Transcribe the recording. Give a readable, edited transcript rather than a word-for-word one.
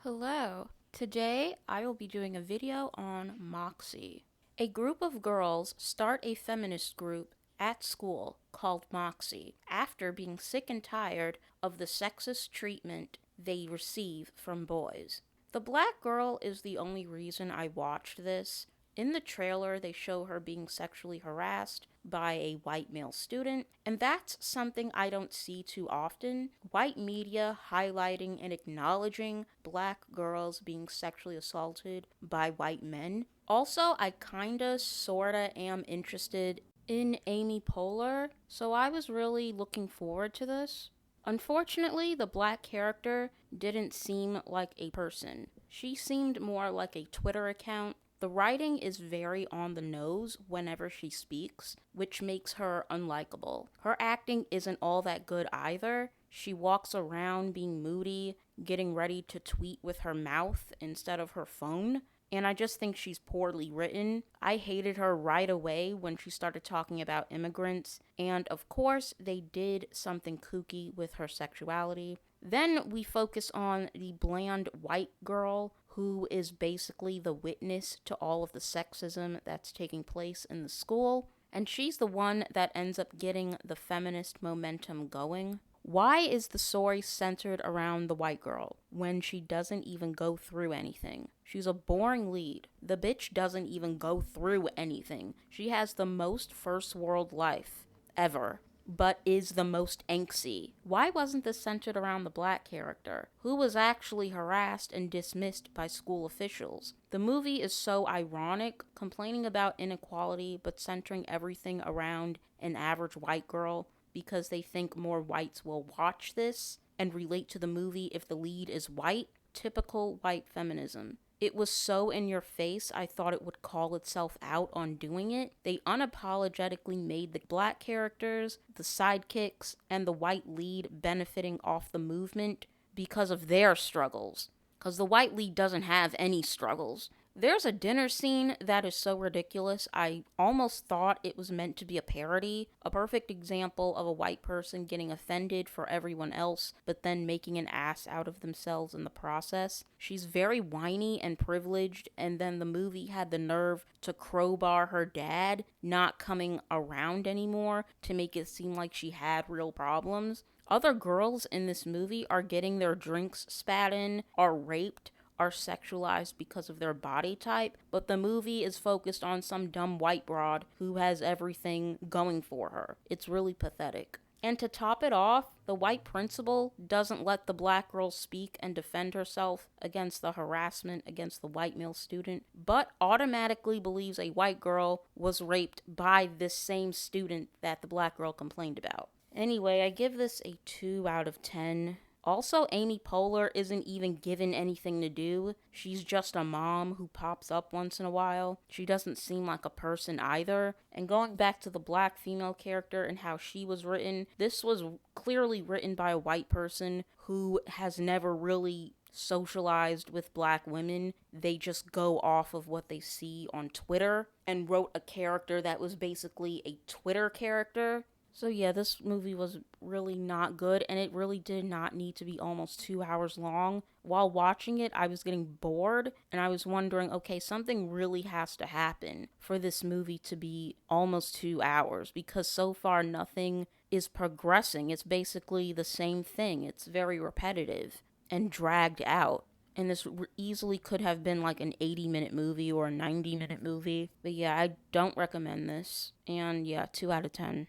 Hello. Today I will be doing a video on Moxie. A group of girls start a feminist group at school called Moxie after being sick and tired of the sexist treatment they receive from boys. The black girl is the only reason I watched this. In the trailer, they show her being sexually harassed by a white male student, and that's something I don't see too often. White media highlighting and acknowledging black girls being sexually assaulted by white men. Also, I kinda sorta am interested in Amy Poehler, so I was really looking forward to this. Unfortunately, the black character didn't seem like a person. She seemed more like a Twitter account. The writing is very on the nose whenever she speaks, which makes her unlikable. Her acting isn't all that good either. She walks around being moody, getting ready to tweet with her mouth instead of her phone, and I just think she's poorly written. I hated her right away when she started talking about immigrants, and of course, they did something kooky with her sexuality. Then we focus on the bland white girl who is basically the witness to all of the sexism that's taking place in the school, and she's the one that ends up getting the feminist momentum going. Why is the story centered around the white girl when she doesn't even go through anything? She's a boring lead. The bitch doesn't even go through anything. She has the most first world life ever, but is the most angsty. Why wasn't this centered around the black character, who was actually harassed and dismissed by school officials? The movie is so ironic, complaining about inequality but centering everything around an average white girl because they think more whites will watch this and relate to the movie if the lead is white. Typical white feminism. It was so in your face, I thought it would call itself out on doing it. They unapologetically made the black characters, the sidekicks, and the white lead benefiting off the movement because of their struggles. Because the white lead doesn't have any struggles. There's a dinner scene that is so ridiculous, I almost thought it was meant to be a parody. A perfect example of a white person getting offended for everyone else, but then making an ass out of themselves in the process. She's very whiny and privileged, and then the movie had the nerve to crowbar her dad not coming around anymore to make it seem like she had real problems. Other girls in this movie are getting their drinks spat in, are raped, are sexualized because of their body type, but the movie is focused on some dumb white broad who has everything going for her. It's really pathetic. And to top it off, the white principal doesn't let the black girl speak and defend herself against the harassment against the white male student, but automatically believes a white girl was raped by this same student that the black girl complained about. Anyway, I give this a 2 out of 10. Also, Amy Poehler isn't even given anything to do. She's just a mom who pops up once in a while. She doesn't seem like a person either. And going back to the black female character and how she was written, this was clearly written by a white person who has never really socialized with black women. They just go off of what they see on Twitter and wrote a character that was basically a Twitter character. So yeah, this movie was really not good, and it really did not need to be almost 2 hours long. While watching it, I was getting bored, and I was wondering, okay, something really has to happen for this movie to be almost 2 hours, because so far nothing is progressing. It's basically the same thing. It's very repetitive and dragged out. And this easily could have been like an 80-minute movie or a 90-minute movie. But yeah, I don't recommend this. And yeah, 2 out of 10.